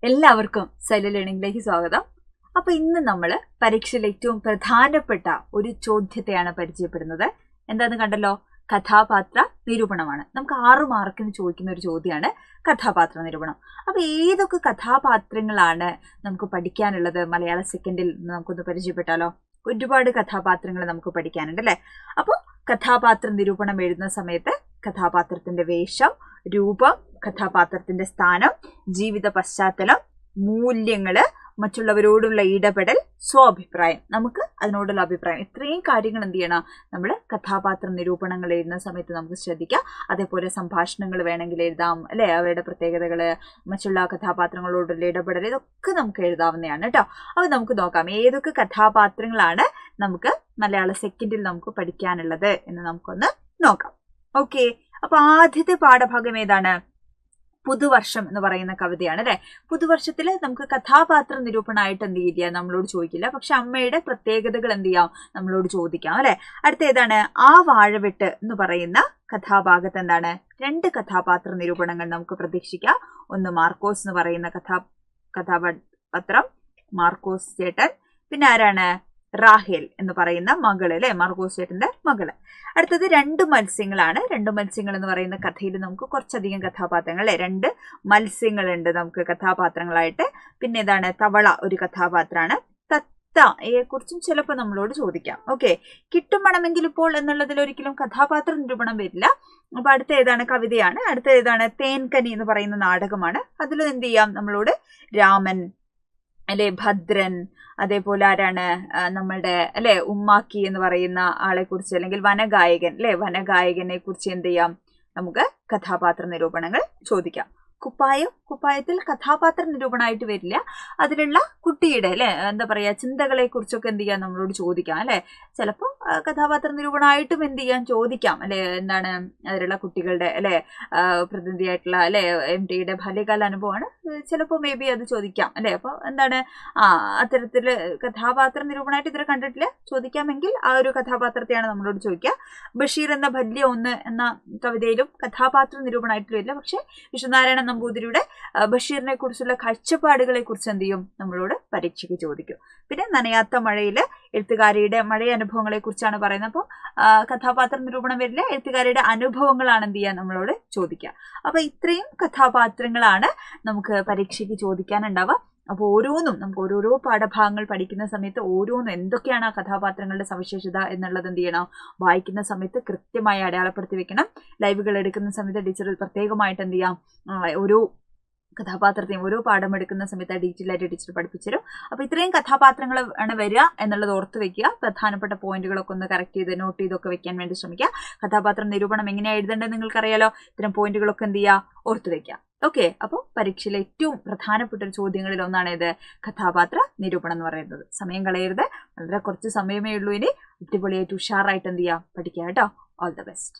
എല്ലാവർക്കും സൈലന്റ് ലേണിംഗിലേക്ക് സ്വാഗതം. അപ്പൊ ഇന്ന് നമ്മൾ പരീക്ഷയിൽ ഏറ്റവും പ്രധാനപ്പെട്ട ഒരു ചോദ്യത്തെയാണ് പരിചയപ്പെടുന്നത്. എന്താന്ന് കണ്ടല്ലോ, കഥാപാത്ര നിരൂപണമാണ്. നമുക്ക് 6 മാർക്കിന് ചോദിക്കുന്ന ഒരു ചോദ്യമാണ് കഥാപാത്ര നിരൂപണം. അപ്പൊ ഏതൊക്കെ കഥാപാത്രങ്ങളാണ് നമുക്ക് പഠിക്കാനുള്ളത് മലയാള സെക്കൻഡിൽ നമുക്കൊന്ന് പരിചയപ്പെട്ടാലോ? ഒരുപാട് കഥാപാത്രങ്ങൾ നമുക്ക് പഠിക്കാനുണ്ട് അല്ലെ. അപ്പോൾ കഥാപാത്ര നിരൂപണം എഴുതുന്ന സമയത്ത് കഥാപാത്രത്തിന്റെ വേഷം, രൂപം, കഥാപാത്രത്തിന്റെ സ്ഥാനം, ജീവിത പശ്ചാത്തലം, മൂല്യങ്ങള്, മറ്റുള്ളവരോടുള്ള ഇടപെടൽ, സ്വാഭിപ്രായം, നമുക്ക് അതിനോടുള്ള അഭിപ്രായം, ഇത്രയും കാര്യങ്ങൾ എന്ത് ചെയ്യണം നമ്മൾ കഥാപാത്ര നിരൂപണങ്ങൾ എഴുതുന്ന സമയത്ത് നമുക്ക് ശ്രദ്ധിക്കാം. അതേപോലെ സംഭാഷണങ്ങൾ വേണമെങ്കിൽ എഴുതാം അല്ലെ, അവരുടെ പ്രത്യേകതകള്, മറ്റുള്ള കഥാപാത്രങ്ങളോടുള്ള ഇടപെടൽ, ഇതൊക്കെ നമുക്ക് എഴുതാവുന്നതാണ് കേട്ടോ. അപ്പൊ നമുക്ക് നോക്കാം ഏതൊക്കെ കഥാപാത്രങ്ങളാണ് നമുക്ക് മലയാള സെക്കൻഡിൽ നമുക്ക് പഠിക്കാനുള്ളത് എന്ന് നമുക്കൊന്ന് നോക്കാം. ഓക്കെ, അപ്പൊ ആദ്യത്തെ പാഠഭാഗം ഏതാണ്? പുതുവർഷം എന്ന് പറയുന്ന കവിതയാണ് അല്ലെ. പുതുവർഷത്തിൽ നമുക്ക് കഥാപാത്ര നിരൂപണമായിട്ട് എന്ത് ചെയ്യാം, നമ്മളോട് ചോദിക്കില്ല, പക്ഷെ അമ്മയുടെ പ്രത്യേകതകൾ എന്ത് ചെയ്യാം നമ്മളോട് ചോദിക്കാം അല്ലെ. അടുത്ത ഏതാണ്? ആ വാഴവെട്ട് എന്ന് പറയുന്ന കഥാഭാഗത്ത് എന്താണ് 2 കഥാപാത്ര നിരൂപണങ്ങൾ നമുക്ക് പ്രതീക്ഷിക്കാം. ഒന്ന് മാർക്കോസ് എന്ന് പറയുന്ന കഥാപാത്രം, മാർക്കോസ് ചേട്ടൻ. പിന്നെ ആരാണ്? റാഹേൽ എന്ന് പറയുന്ന മകള് അല്ലെ, മാർക്കോസ് ചേട്ടന്റെ മകള്. അടുത്തത് 2 മത്സ്യങ്ങളാണ്. 2 മത്സ്യങ്ങൾ എന്ന് പറയുന്ന കഥയിൽ നമുക്ക് കുറച്ചധികം കഥാപാത്രങ്ങൾ അല്ലെ, 2 മത്സ്യങ്ങളുണ്ട് നമുക്ക് കഥാപാത്രങ്ങളായിട്ട്. പിന്നെ ഏതാണ്? തവള ഒരു കഥാപാത്രമാണ്. തത്തയെ കുറിച്ചും ചിലപ്പോൾ നമ്മളോട് ചോദിക്കാം. ഓക്കെ, കിട്ടും മണമെങ്കിൽ ഇപ്പോൾ എന്നുള്ളതിൽ ഒരിക്കലും കഥാപാത്ര നിരൂപണം വരില്ല. അപ്പൊ അടുത്ത ഏതാണ്? കവിതയാണ്. അടുത്ത ഏതാണ്? തേൻകനി എന്ന് പറയുന്ന നാടകമാണ്. അതിൽ എന്ത് ചെയ്യാം നമ്മളോട്? രാമൻ അല്ലെ, ഭദ്രൻ, അതേപോലെ ആരാണ് നമ്മളുടെ അല്ലെ ഉമ്മാക്കി എന്ന് പറയുന്ന ആളെ കുറിച്ച്, അല്ലെങ്കിൽ വനഗായകൻ അല്ലെ, വനഗായകനെ കുറിച്ച് എന്ത് ചെയ്യാം നമുക്ക് കഥാപാത്ര നിരൂപണങ്ങൾ ചോദിക്കാം. കുപ്പായത്തിൽ കഥാപാത്ര നിരൂപണമായിട്ട് വരില്ല, അതിലുള്ള കുട്ടിയുടെ അല്ലെ എന്താ പറയാ ചിന്തകളെ കുറിച്ചൊക്കെ എന്ത് ചെയ്യാം നമ്മളോട് ചോദിക്കാം അല്ലെ. ചിലപ്പോൾ കഥാപാത്ര നിരൂപണമായിട്ടും എന്ത് ചെയ്യാൻ ചോദിക്കാം അല്ലെ, എന്താണ് അതിലുള്ള കുട്ടികളുടെ അല്ലെ പ്രതിനിധിയായിട്ടുള്ള അല്ലെ MTയുടെ ബാല്യകാല അനുഭവമാണ്, ചിലപ്പോൾ മേ ബി അത് ചോദിക്കാം അല്ലെ. അപ്പൊ എന്താണ് അത്തരത്തില് കഥാപാത്ര നിരൂപണമായിട്ട് ഇതുവരെ കണ്ടിട്ടില്ല, ചോദിക്കാമെങ്കിൽ ആ ഒരു കഥാപാത്രത്തെയാണ് നമ്മളോട് ചോദിക്കുക. ബഷീർ എന്ന ഭല്യ ഒന്ന് എന്ന കവിതയിലും കഥാപാത്ര നിരൂപണമായിട്ട് വരില്ല, പക്ഷെ വിശ്വനാരായണ നമ്പൂതിരിയുടെ ബഷീറിനെ കുറിച്ചുള്ള കാഴ്ചപ്പാടുകളെ കുറിച്ച് എന്ത് ചെയ്യും നമ്മളോട് പരീക്ഷയ്ക്ക് ചോദിക്കും. പിന്നെ നനയാത്ത മഴയില് എഴുത്തുകാരിയുടെ മഴയ അനുഭവങ്ങളെ കുറിച്ചാണ് പറയുന്നത്. അപ്പോൾ കഥാപാത്ര നിരൂപണം വരില്ല, എഴുത്തുകാരിയുടെ അനുഭവങ്ങളാണ് എന്ത് ചെയ്യാൻ നമ്മളോട് ചോദിക്കുക. അപ്പൊ ഇത്രയും കഥാപാത്രങ്ങളാണ് നമുക്ക് പരീക്ഷയ്ക്ക് ചോദിക്കാനുണ്ടാവുക. അപ്പോൾ ഓരോന്നും നമുക്ക് ഓരോരോ പാഠഭാഗങ്ങൾ പഠിക്കുന്ന സമയത്ത് ഓരോന്നും എന്തൊക്കെയാണ് ആ കഥാപാത്രങ്ങളുടെ സവിശേഷത എന്നുള്ളത് എന്ത് ചെയ്യണം വായിക്കുന്ന സമയത്ത് കൃത്യമായി അടയാളപ്പെടുത്തി വെക്കണം. ലൈവുകൾ എടുക്കുന്ന സമയത്ത് ടീച്ചർ പ്രത്യേകമായിട്ട് എന്ത് ചെയ്യാം ഓരോ കഥാപാത്രത്തെയും ഓരോ പാഠം എടുക്കുന്ന സമയത്ത് ഡീറ്റെയിൽ ആയിട്ട് ടീച്ചർ പഠിപ്പിച്ചിരും. അപ്പൊ ഇത്രയും കഥാപാത്രങ്ങൾ ആണ് വരിക എന്നുള്ളത് ഓർത്ത് വെക്കുക. പ്രധാനപ്പെട്ട പോയിന്റുകളൊക്കെ ഒന്ന് കറക്റ്റ് ചെയ്ത് നോട്ട് ചെയ്തൊക്കെ വെക്കാൻ വേണ്ടി ശ്രമിക്കുക. കഥാപാത്ര നിരൂപണം എങ്ങനെയാണ് എഴുതേണ്ടത് നിങ്ങൾക്കറിയാലോ. ഇത്തരം പോയിന്റുകളൊക്കെ എന്ത് ചെയ്യുക ഓർത്ത് വെക്കുക. ഓക്കെ, അപ്പോൾ പരീക്ഷയിലെ ഏറ്റവും പ്രധാനപ്പെട്ട ചോദ്യങ്ങളിൽ ഒന്നാണ് ഇത് കഥാപാത്ര നിരൂപണം എന്ന് പറയുന്നത്. സമയം കളയരുത്, വളരെ കുറച്ച് സമയമേ ഉള്ളൂ ഇനി. അടിപൊളിയായിട്ട് ഉഷാറായിട്ട് എന്ത് ചെയ്യാം പഠിക്കുക കേട്ടോ. All the best.